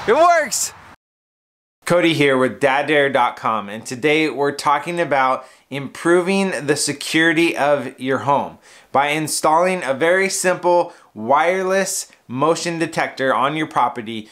It works! Cody here with daddare.com, and today we're talking about improving the security of your home by installing a very simple wireless motion detector on your property.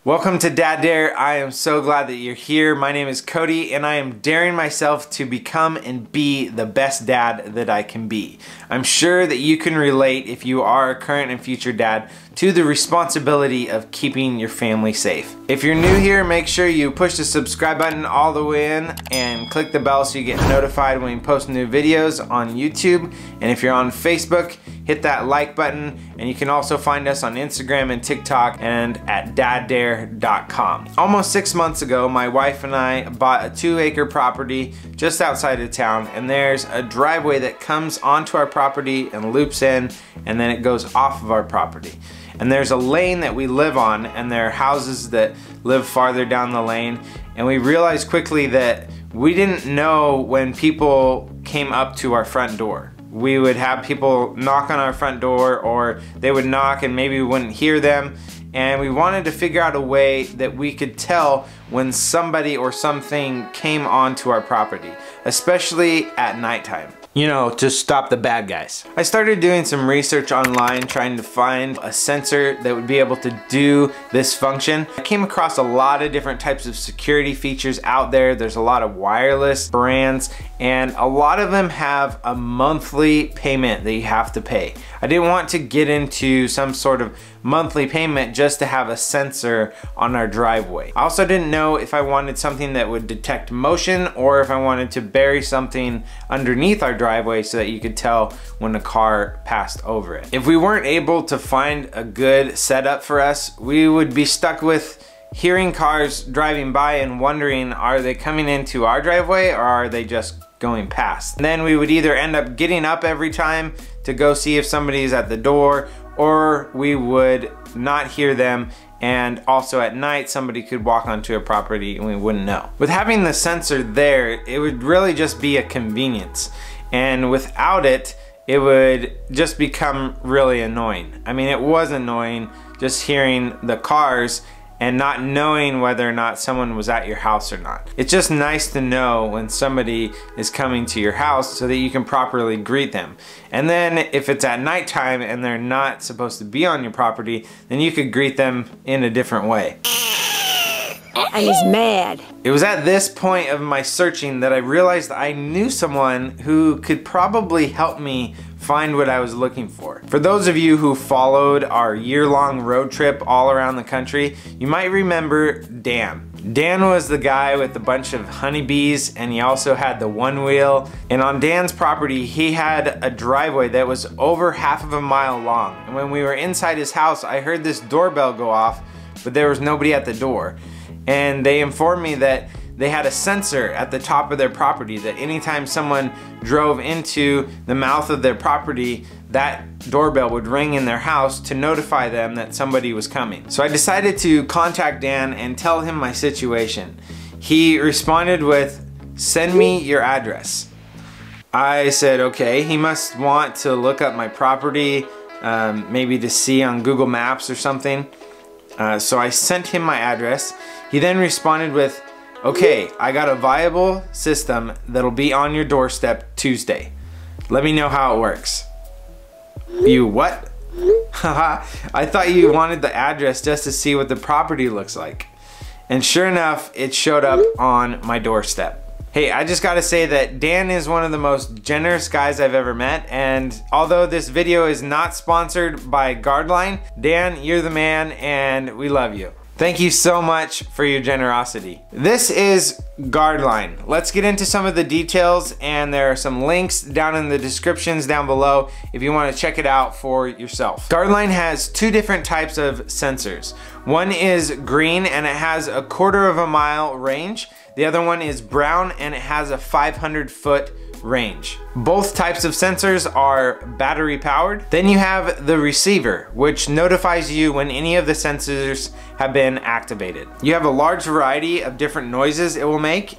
Welcome to Dad Dare. I am so glad that you're here. My name is Cody and I am daring myself to become and be the best dad that I can be. I'm sure that you can relate, if you are a current and future dad, to the responsibility of keeping your family safe. If you're new here, make sure you push the subscribe button all the way in and click the bell so you get notified when we post new videos on YouTube. And if you're on Facebook, hit that like button, and you can also find us on Instagram and TikTok and at daddare.com. Almost 6 months ago, my wife and I bought a 2-acre property just outside of town, and there's a driveway that comes onto our property and loops in, and then it goes off of our property. And there's a lane that we live on, and there are houses that live farther down the lane, and we realized quickly that we didn't know when people came up to our front door. We would have people knock on our front door, or they would knock and maybe we wouldn't hear them, and we wanted to figure out a way that we could tell when somebody or something came onto our property, especially at nighttime. You know, to stop the bad guys. I started doing some research online trying to find a sensor that would be able to do this function. I came across a lot of different types of security features out there. There's a lot of wireless brands, and a lot of them have a monthly payment that you have to pay. I didn't want to get into some sort of monthly payment just to have a sensor on our driveway. I also didn't know if I wanted something that would detect motion or if I wanted to bury something underneath our driveway so that you could tell when a car passed over it. If we weren't able to find a good setup for us, we would be stuck with hearing cars driving by and wondering, are they coming into our driveway or are they just going past? And then we would either end up getting up every time to go see if somebody's at the door, or we would not hear them, and also at night somebody could walk onto a property and we wouldn't know. With having the sensor there, it would really just be a convenience, and without it, it would just become really annoying. I mean, it was annoying just hearing the cars and not knowing whether or not someone was at your house or not. It's just nice to know when somebody is coming to your house so that you can properly greet them. And then if it's at nighttime and they're not supposed to be on your property, then you could greet them in a different way. And he's mad. It was at this point of my searching that I realized I knew someone who could probably help me find what I was looking for. For those of you who followed our year-long road trip all around the country, you might remember Dan. Dan was the guy with a bunch of honeybees, and he also had the one wheel. And on Dan's property, he had a driveway that was over half of a mile long. And when we were inside his house, I heard this doorbell go off, but there was nobody at the door. And they informed me that they had a sensor at the top of their property that anytime someone drove into the mouth of their property, that doorbell would ring in their house to notify them that somebody was coming. So I decided to contact Dan and tell him my situation. He responded with, "Send me your address." I said, okay, he must want to look up my property, maybe to see on Google Maps or something. So I sent him my address. He then responded with, "Okay, I got a viable system that'll be on your doorstep Tuesday. Let me know how it works." You what? I thought you wanted the address just to see what the property looks like. And sure enough, it showed up on my doorstep. Hey, I just gotta say that Dan is one of the most generous guys I've ever met, and although this video is not sponsored by Guardline, Dan, you're the man and we love you. Thank you so much for your generosity. This is Guardline. Let's get into some of the details, and there are some links down in the descriptions down below if you want to check it out for yourself. Guardline has two different types of sensors. One is green and it has a 1/4 mile range. The other one is brown and it has a 500-foot range. Both types of sensors are battery powered. Then you have the receiver, which notifies you when any of the sensors have been activated. You have a large variety of different noises it will make.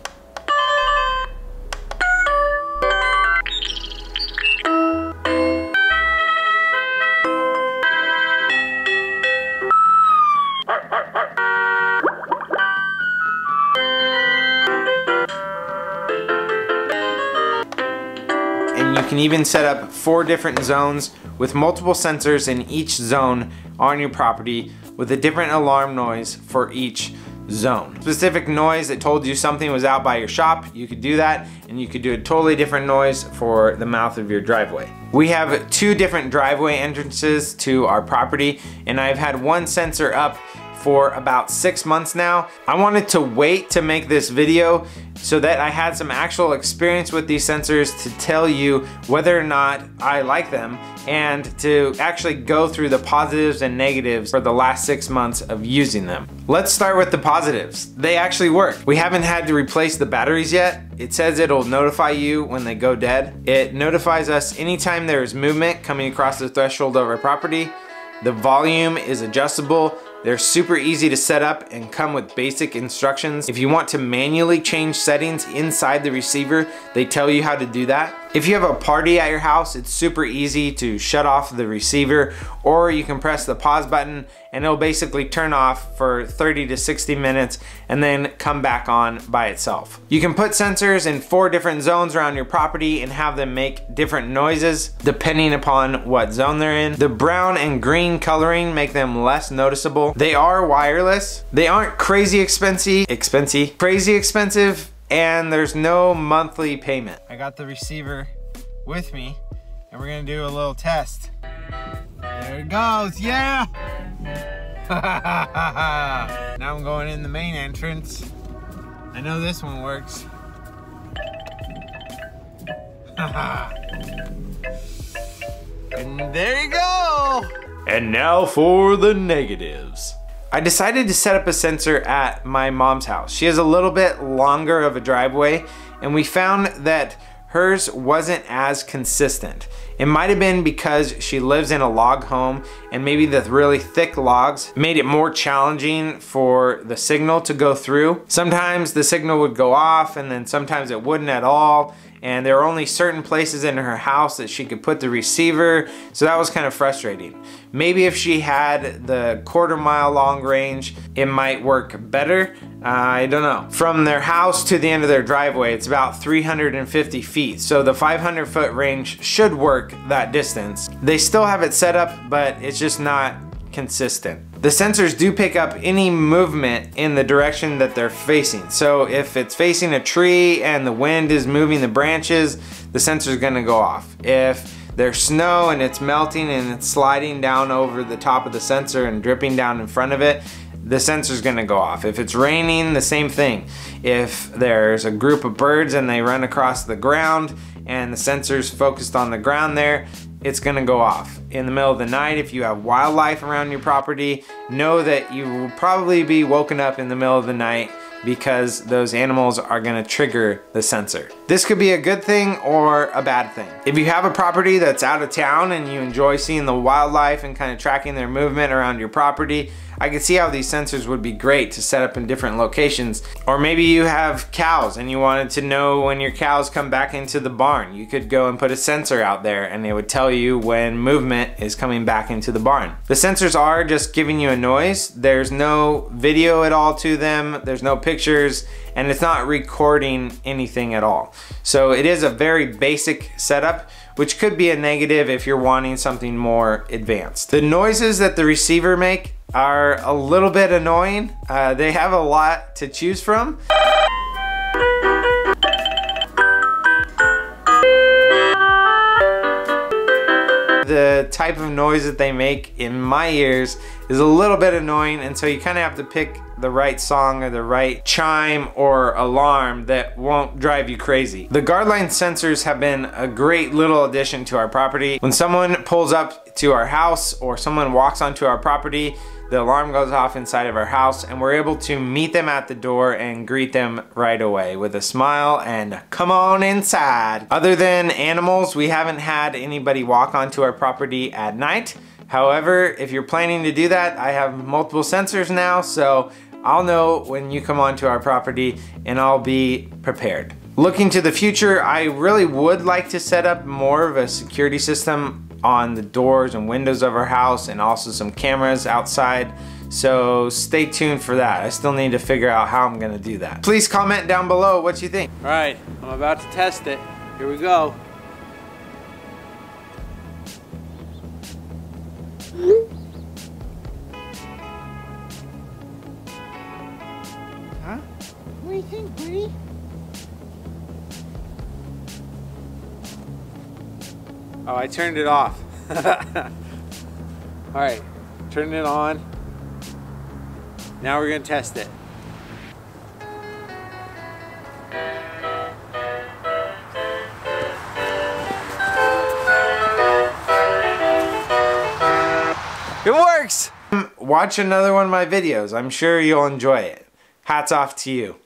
You can even set up 4 different zones with multiple sensors in each zone on your property with a different alarm noise for each zone. Specific noise that told you something was out by your shop, you could do that, and you could do a totally different noise for the mouth of your driveway. We have 2 different driveway entrances to our property, and I've had one sensor up for about 6 months now. I wanted to wait to make this video so that I had some actual experience with these sensors to tell you whether or not I like them, and to actually go through the positives and negatives for the last 6 months of using them. Let's start with the positives. They actually work. We haven't had to replace the batteries yet. It says it'll notify you when they go dead. It notifies us anytime there is movement coming across the threshold of our property. The volume is adjustable. They're super easy to set up and come with basic instructions. If you want to manually change settings inside the receiver, they tell you how to do that. If you have a party at your house, it's super easy to shut off the receiver, or you can press the pause button and it'll basically turn off for 30 to 60 minutes and then come back on by itself. You can put sensors in 4 different zones around your property and have them make different noises depending upon what zone they're in. The brown and green coloring make them less noticeable. They are wireless. They aren't crazy expensive, and there's no monthly payment. I got the receiver with me and we're gonna do a little test. There it goes, yeah! Now I'm going in the main entrance. I know this one works. And there you go! And now for the negatives. I decided to set up a sensor at my mom's house. She has a little bit longer of a driveway, and we found that hers wasn't as consistent. It might have been because she lives in a log home, and maybe the really thick logs made it more challenging for the signal to go through. Sometimes the signal would go off, and then sometimes it wouldn't at all. And there were only certain places in her house that she could put the receiver, so that was kind of frustrating. Maybe if she had the 1/4 mile long range, it might work better. I don't know. From their house to the end of their driveway, it's about 350 feet, so the 500-foot range should work that distance. They still have it set up, but it's just not consistent. The sensors do pick up any movement in the direction that they're facing. So if it's facing a tree and the wind is moving the branches, the sensor's gonna go off. If there's snow and it's melting and it's sliding down over the top of the sensor and dripping down in front of it, the sensor's gonna go off. If it's raining, the same thing. If there's a group of birds and they run across the ground and the sensor's focused on the ground there, it's gonna go off. In the middle of the night, if you have wildlife around your property, know that you will probably be woken up in the middle of the night because those animals are gonna trigger the sensor. This could be a good thing or a bad thing. If you have a property that's out of town and you enjoy seeing the wildlife and kind of tracking their movement around your property, I can see how these sensors would be great to set up in different locations. Or maybe you have cows and you wanted to know when your cows come back into the barn. You could go and put a sensor out there and it would tell you when movement is coming back into the barn. The sensors are just giving you a noise. There's no video at all to them. There's no pictures, and it's not recording anything at all. So it is a very basic setup, which could be a negative if you're wanting something more advanced. The noises that the receiver make are a little bit annoying. They have a lot to choose from. The type of noise that they make in my ears is a little bit annoying, and so you kind of have to pick the right song or the right chime or alarm that won't drive you crazy. The Guardline sensors have been a great little addition to our property. When someone pulls up to our house or someone walks onto our property, the alarm goes off inside of our house, and we're able to meet them at the door and greet them right away with a smile and come on inside. Other than animals, we haven't had anybody walk onto our property at night. However, if you're planning to do that, I have multiple sensors now, so I'll know when you come onto our property and I'll be prepared. Looking to the future, I really would like to set up more of a security system on the doors and windows of our house, and also some cameras outside. So stay tuned for that. I still need to figure out how I'm gonna do that. Please comment down below what you think. All right, I'm about to test it. Here we go. Huh? What do you think, buddy? Oh, I turned it off. Alright, turn it on. Now we're gonna test it. It works! Watch another one of my videos. I'm sure you'll enjoy it. Hats off to you.